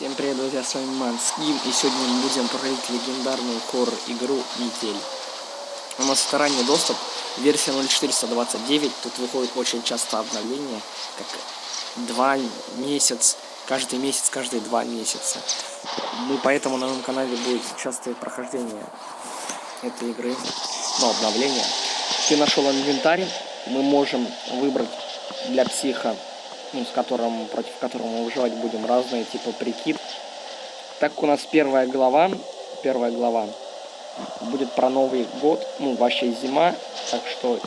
Всем привет, друзья, с вами Манским, и сегодня мы будем проходить легендарную хоррор-игру Метель. У нас это ранний доступ, версия 0429, тут выходит очень часто обновление, как 2 месяца, каждый месяц, каждые 2 месяца. Ну, поэтому на моем канале будет частое прохождение этой игры, но обновление. Ты нашел инвентарь, мы можем выбрать для психа, против которого мы выживать будем, разные типа прикид. Так как у нас первая глава будет про Новый год, вообще зима, так что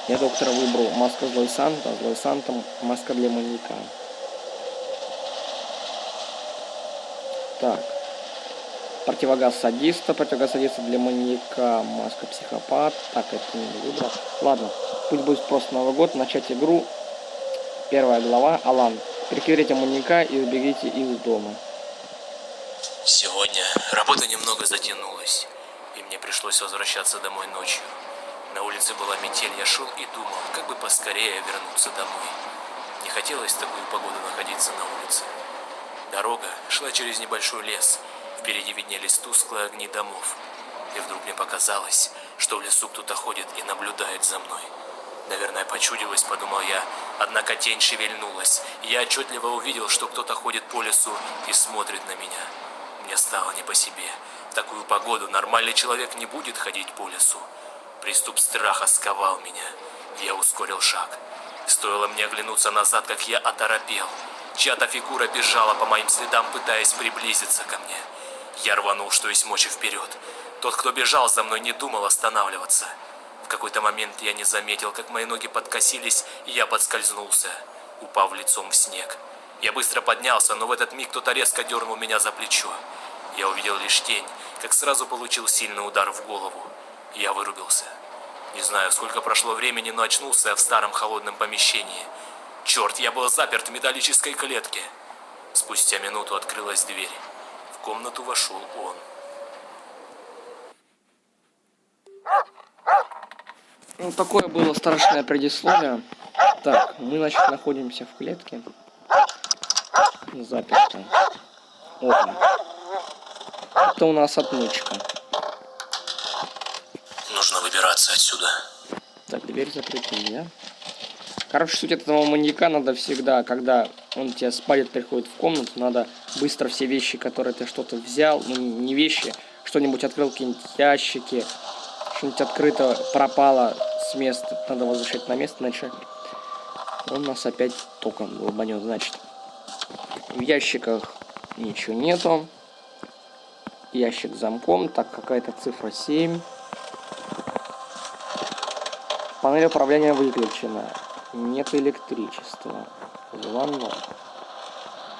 я доктора выбрал маска Злой Санта, а Злой Санта маска для маньяка. Так, противогаз садиста для маньяка, маска психопат, так, это не выбрал. Ладно, пусть будет просто Новый год, начать игру. Первая глава, Алан. Прикройте маньяка и убегите из дома. Сегодня работа немного затянулась, и мне пришлось возвращаться домой ночью. На улице была метель, я шел и думал, как бы поскорее вернуться домой. Не хотелось в такую погоду находиться на улице. Дорога шла через небольшой лес, впереди виднелись тусклые огни домов. И вдруг мне показалось, что в лесу кто-то ходит и наблюдает за мной. Наверное, почудилось, подумал я, однако тень шевельнулась, и я отчетливо увидел, что кто-то ходит по лесу и смотрит на меня. Мне стало не по себе. В такую погоду нормальный человек не будет ходить по лесу. Приступ страха сковал меня. Я ускорил шаг. Стоило мне оглянуться назад, как я оторопел. Чья-то фигура бежала по моим следам, пытаясь приблизиться ко мне. Я рванул, что есть мочи, вперед. Тот, кто бежал за мной, не думал останавливаться. В какой-то момент я не заметил, как мои ноги подкосились, и я подскользнулся, упав лицом в снег. Я быстро поднялся, но в этот миг кто-то резко дернул меня за плечо. Я увидел лишь тень, как сразу получил сильный удар в голову. Я вырубился. Не знаю, сколько прошло времени, но очнулся я в старом холодном помещении. Черт, я был заперт в металлической клетке. Спустя минуту открылась дверь. В комнату вошел он. Такое было страшное предисловие. Так, мы, значит, находимся в клетке. Заперто. Опа. Это у нас отмычка. Нужно выбираться отсюда. Так, дверь закрыта, да? Короче, суть этого маньяка надо всегда, когда он тебя спалит, приходит в комнату, надо быстро все вещи, которые ты что-то взял, не вещи, что-нибудь открыл, какие-нибудь ящики, что-нибудь открыто пропало с места, надо возвращать на место, иначе он нас опять током долбанет, значит. В ящиках ничего нету. Ящик с замком, так, какая-то цифра 7. Панель управления выключена. Нет электричества. Звонок.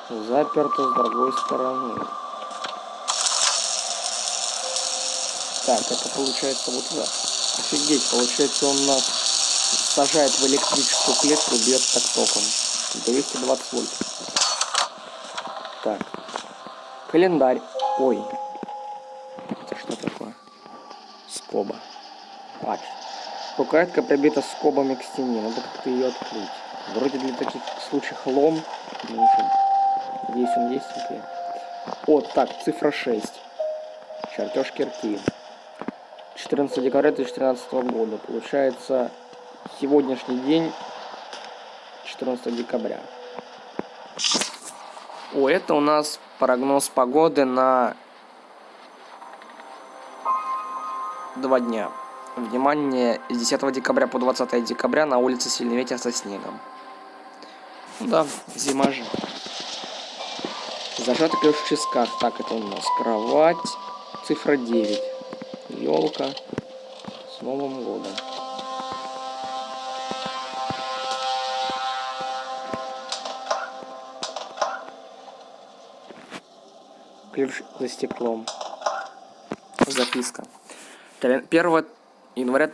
Заперто с другой стороны. Так, это получается вот так. Офигеть, получается он нас сажает в электрическую клетку, бьет так током. 220 вольт. Так. Календарь. Ой. Это что такое? Скоба. Патч. Рукоятка прибита скобами к стене. Надо как-то ее открыть. Вроде для таких случаев лом. Здесь он есть. Вот так, цифра 6. Чертеж кирки. 14 декабря 2013 года. Получается, сегодняшний день 14 декабря. О, это у нас прогноз погоды на 2 дня. Внимание, с 10 декабря по 20 декабря на улице сильный ветер со снегом. Да, зима же. Зажатый ключ в часах. Так, это у нас кровать. Цифра 9. Елка. С Новым годом. Ключ за стеклом. Записка. 1 января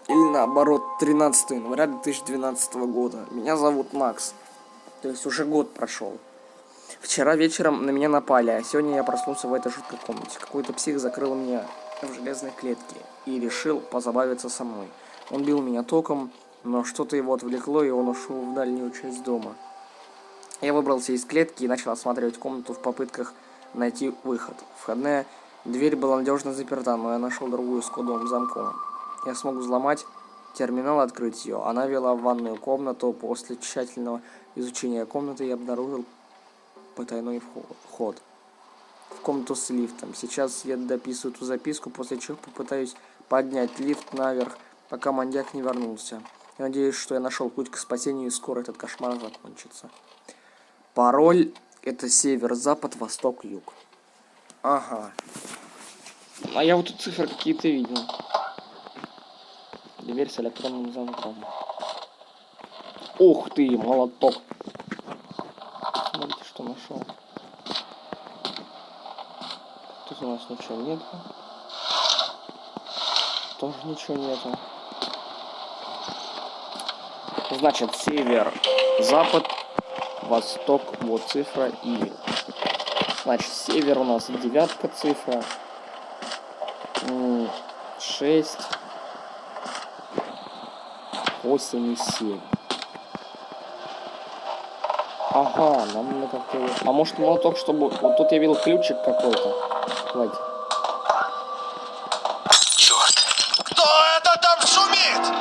или наоборот 13 января 2012 года. Меня зовут Макс. То есть уже год прошел. Вчера вечером на меня напали, а сегодня я проснулся в этой жуткой комнате. Какой-то псих закрыл меня в железной клетке и решил позабавиться со мной. Он бил меня током, но что-то его отвлекло, и он ушел в дальнюю часть дома. Я выбрался из клетки и начал осматривать комнату в попытках найти выход. Входная дверь была надежно заперта, но я нашел другую с кодовым замком. Я смог взломать терминал и открыть ее. Она вела в ванную комнату. После тщательного изучения комнаты я обнаружил потайной вход в комнату с лифтом. Сейчас я дописываю эту записку, после чего попытаюсь поднять лифт наверх, пока маньяк не вернулся. Я надеюсь, что я нашел путь к спасению, и скоро этот кошмар закончится. Пароль — это север, запад, восток, юг. Ага. А я вот тут цифры какие-то видел. Дверь с электронным замком. Ух ты, молоток. Смотрите, что нашел. Тут у нас ничего нет. Тоже ничего нету. Значит, север, запад, восток, вот цифра и... Значит, север у нас 9 цифра. 6, 8 и 7. Ага, нам надо как-то... А может молоток, чтобы... Вот тут я видел ключик какой-то. Давайте. Черт! Кто это там шумит?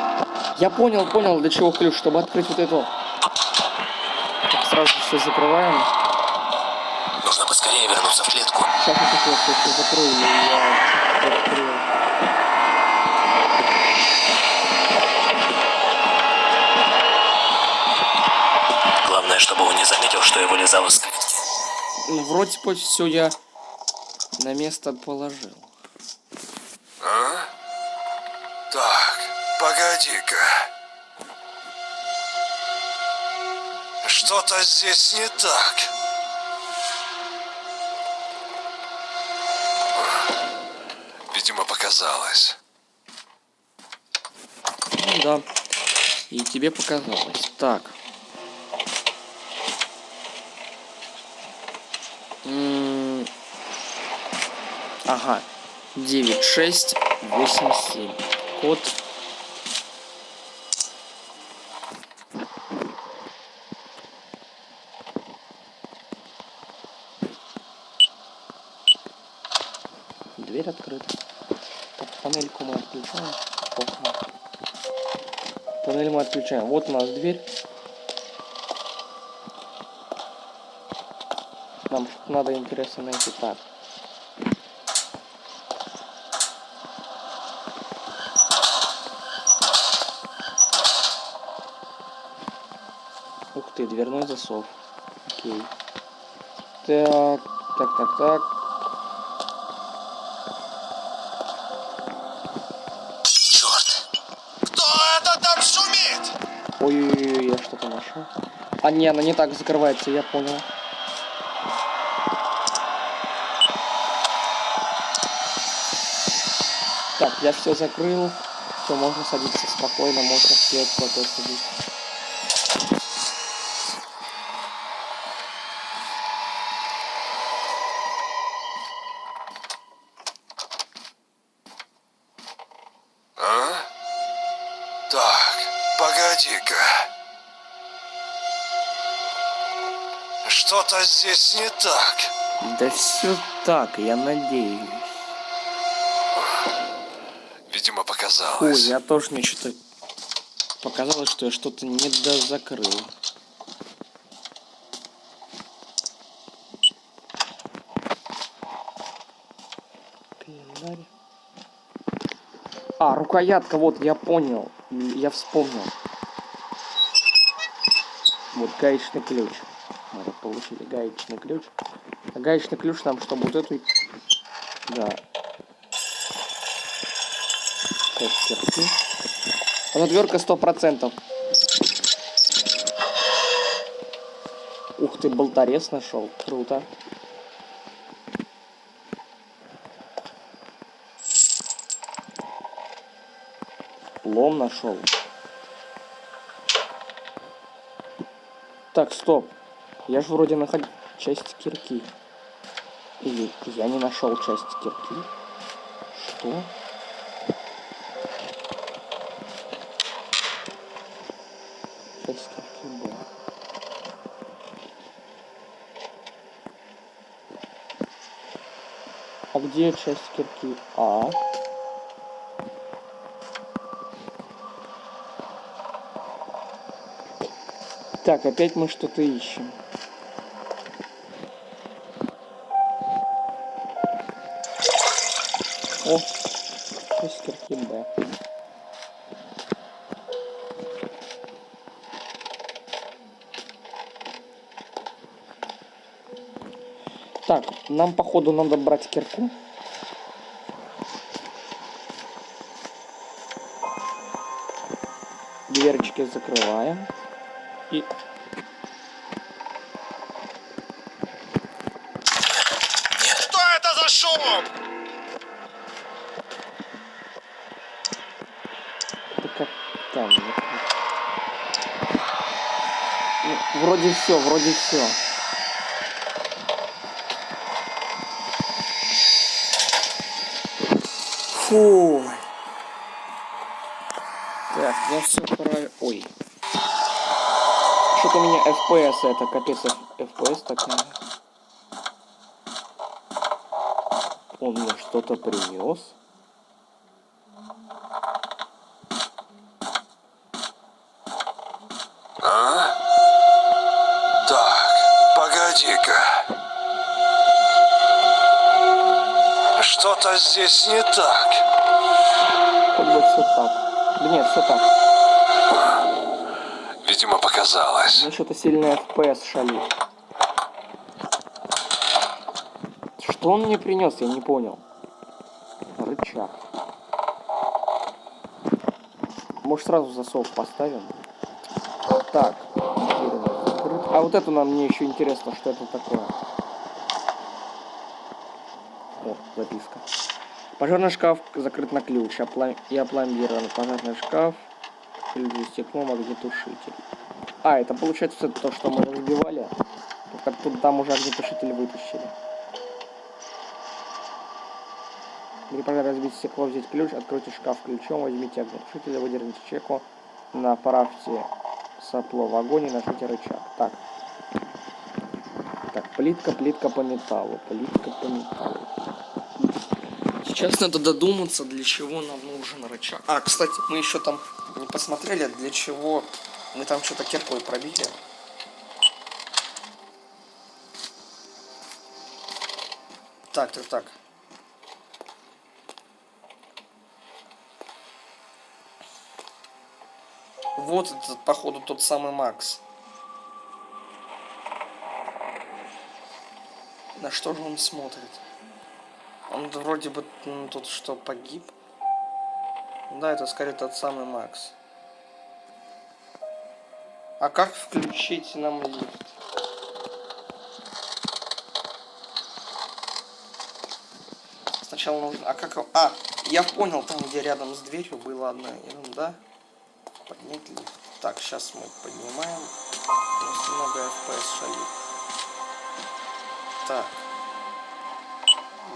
Я понял, для чего ключ, чтобы открыть вот эту. Так, сразу все закрываем. Нужно поскорее вернуться в клетку. Сейчас я все закрою, но я что-то открыл. Главное, чтобы он не заметил, что я вылезал из клетки. Ну, вроде бы все я на место положил. А? Так, погоди-ка. Что-то здесь не так. Видимо, показалось. Ну да. И тебе показалось. Так. Ага. 9687. Код. Дверь открыта. Так, панельку мы отключаем. Окна. Панель мы отключаем. Вот у нас дверь. Нам что-то надо интересно найти. Так. Ух ты, дверной засов. Окей. Так. Черт! Кто это там шумит? Ой-ой-ой, я что-то нашел. А не, она не так закрывается, я понял. Так, я все закрыл. Все, можно садиться спокойно, можно в клетку опять садиться. А? Так, погоди-ка. Что-то здесь не так. Да все так, я надеюсь. Видимо, Фу, показалось. я тоже мне что-то показалось, что я что-то не дозакрыл. Календарь. А, рукоятка, вот, я понял. Я вспомнил. Вот гаечный ключ. Мы получили гаечный ключ. А гаечный ключ нам, чтобы вот эту... Да. Сейчас терпи. Он отвертка 100%. Ух ты, болторез нашел. Круто. Лом нашел. Так, стоп. Я же вроде находил часть кирки. Или я не нашел часть кирки. Что? Часть кирки была. А где часть кирки? А. Так, опять мы что-то ищем. О, часть кирки Б. Так, нам походу надо брать кирку. Дверочки закрываем. И... Что это за шум? Да как там? Ну, вроде все, вроде все. Фу. Так, я все правильно. Ой. Что-то у меня FPS, это капец FPS такая. Он мне что-то принес. А? Так, погоди-ка. Что-то здесь не так. Хоть бы все так. Да нет, все так. Видимо, показалось. Мне что-то сильно FPS шалит. Что он мне принес, я не понял. Рычаг. Может сразу засов поставим? Так. А вот это нам мне еще интересно, что это такое. О, записка. Пожарный шкаф закрыт на ключ и опломбирован. Пожарный шкаф, ключ, стекло, огнетушитель. А, это получается то, что мы разбивали. Только тут там уже огнетушитель вытащили. При пожаре разбить стекло, взять ключ, откройте шкаф ключом, возьмите огнетушитель, выдерните чеку, направьте сопло в огонь и нажмите рычаг. Так. Так, плитка по металлу, плитка по металлу. Сейчас надо додуматься, для чего нам нужен рычаг. А, кстати, мы еще там не посмотрели, для чего мы там что-то киркой пробили. Так. Вот это, походу, тот самый Макс. На что же он смотрит? Он вроде бы тут что, погиб? Да, это скорее тот самый Макс. А как включить нам лифт? Сначала нужно... А как... А, я понял, там, где рядом с дверью была одна ерунда. Поднять лифт. Так, сейчас мы поднимаем. У нас немного FPS шалит. Так.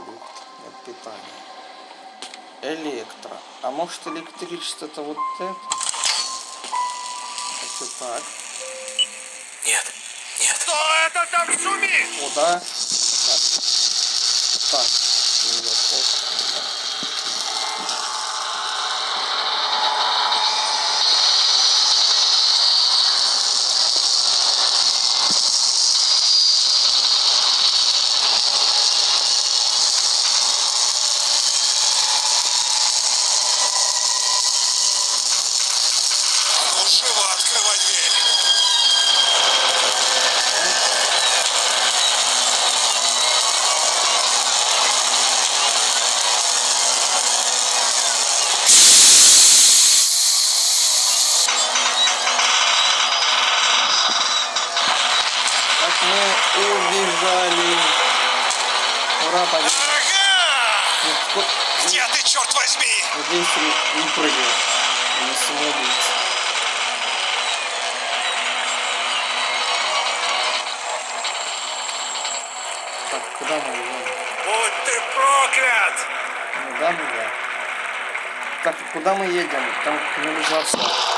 Лифт. Нет питания. Электро. А может электричество это вот это? Если так. Нет, нет. Что это там шумит? О, да. Так. Живо открывай дверь. Так мы убежали. Ура, победа. Ага! Нет, вот Где ты, черт возьми? здесь не прыгает. Не самоубийца. Так, куда мы идем? Будь ты проклят! Ну да, ну да. Так, куда мы едем? Там канализация.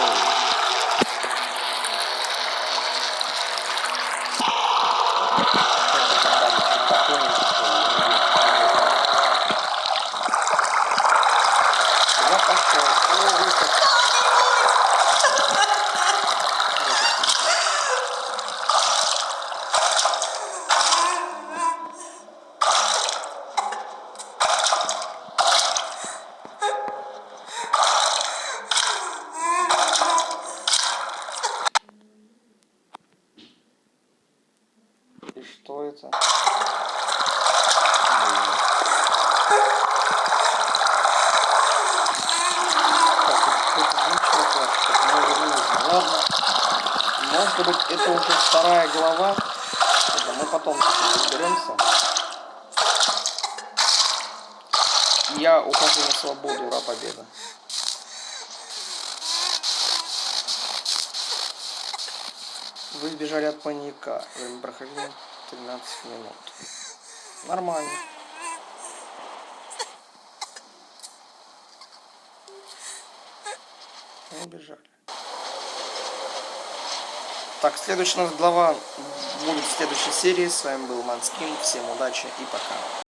Что это? Ладно. Может быть, это уже вторая глава. Это мы потом разберемся. Я ухожу на свободу. Ура, победа. Вы сбежали от маньяка. Время прохождения 13 минут. Нормально. Мы убежали. Так, следующая у нас глава будет в следующей серии. С вами был Манскин. Всем удачи и пока.